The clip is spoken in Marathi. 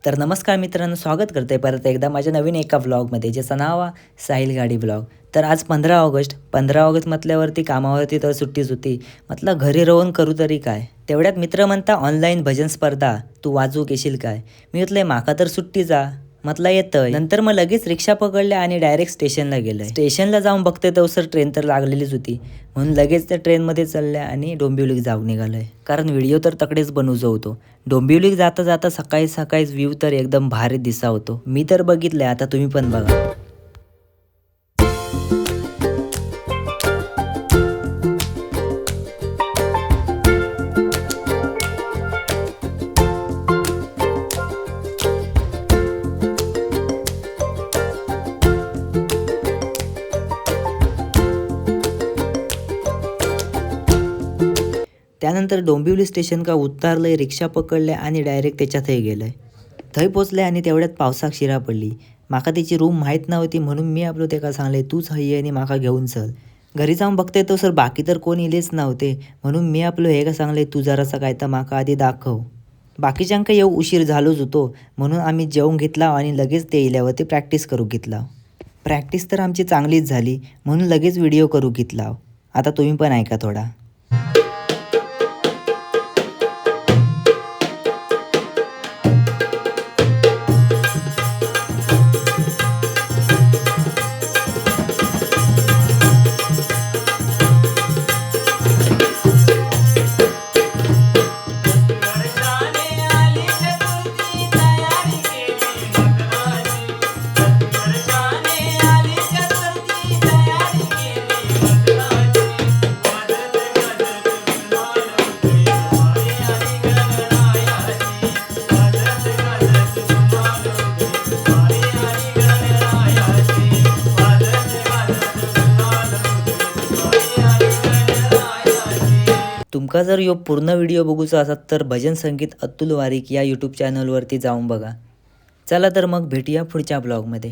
तर नमस्कार मित्रांनो, स्वागत करते परत एकदा माझ्या नवीन एका व्लॉगमध्ये, ज्याचं नाव आहे साहिल गाडी ब्लॉग. तर आज 15 ऑगस्ट म्हटल्यावरती कामावरती तर सुट्टीच होती. म्हटलं घरी राहून करू तरी काय. तेवढ्यात मित्र म्हणता ऑनलाईन भजन स्पर्धा तू वाजवू घेशील काय. मी म्हटलं माका तर सुट्टीचा. म्हटलं येतं. नंतर मग लगेच रिक्षा पकडल्या आणि डायरेक्ट स्टेशनला गेलं. स्टेशनला जाऊन बघते तर ट्रेन तर लागलेलीच होती, म्हणून लगेच त्या ट्रेनमध्ये चालल्या आणि डोंबिवलीत जाऊन निघालोय. कारण व्हिडिओ तर तकडेच बनवू होतो. डोंबिवलीत जाता जाता सकाळी सकाळीच व्ह्यू तर एकदम भारी दिसा होतो. मी तर बघितलंय, आता तुम्ही पण बघा. त्यानंतर डोंबिवली स्टेशन का उतरलंय, रिक्षा पकडल्या आणि डायरेक्ट त्याच्यातही गेलंय. थंय पोचले आणि तेवढ्यात पावसाक शिरा पडली. माका त्याची रूम माहीत नव्हती, म्हणून मी आपलं ते का सांगले तूच हय आणि माका घेऊन चल. घरी जाऊन बघते तो बाकी तर कोण इलेच नव्हते, म्हणून मी आपलं हे का सांगले तू जरासा काय तर माका आधी दाखव. बाकीच्यांका येऊ उशीर झालोच होतो, म्हणून आम्ही जेवून घेतला आणि लगेच ते इल्यावरती प्रॅक्टिस करू घेतला. प्रॅक्टिस तर आमची चांगलीच झाली, म्हणून लगेच व्हिडिओ करू घेतला. आता तुम्ही पण ऐका थोडा. तुमका जर यो पूर्ण व्हिडिओ बघूचा असाल तर भजन संगीत अतुल वारीक या यूट्यूब चॅनलवरती जाऊन बघा. चला तर मग भेटूया पुढच्या ब्लॉगमध्ये.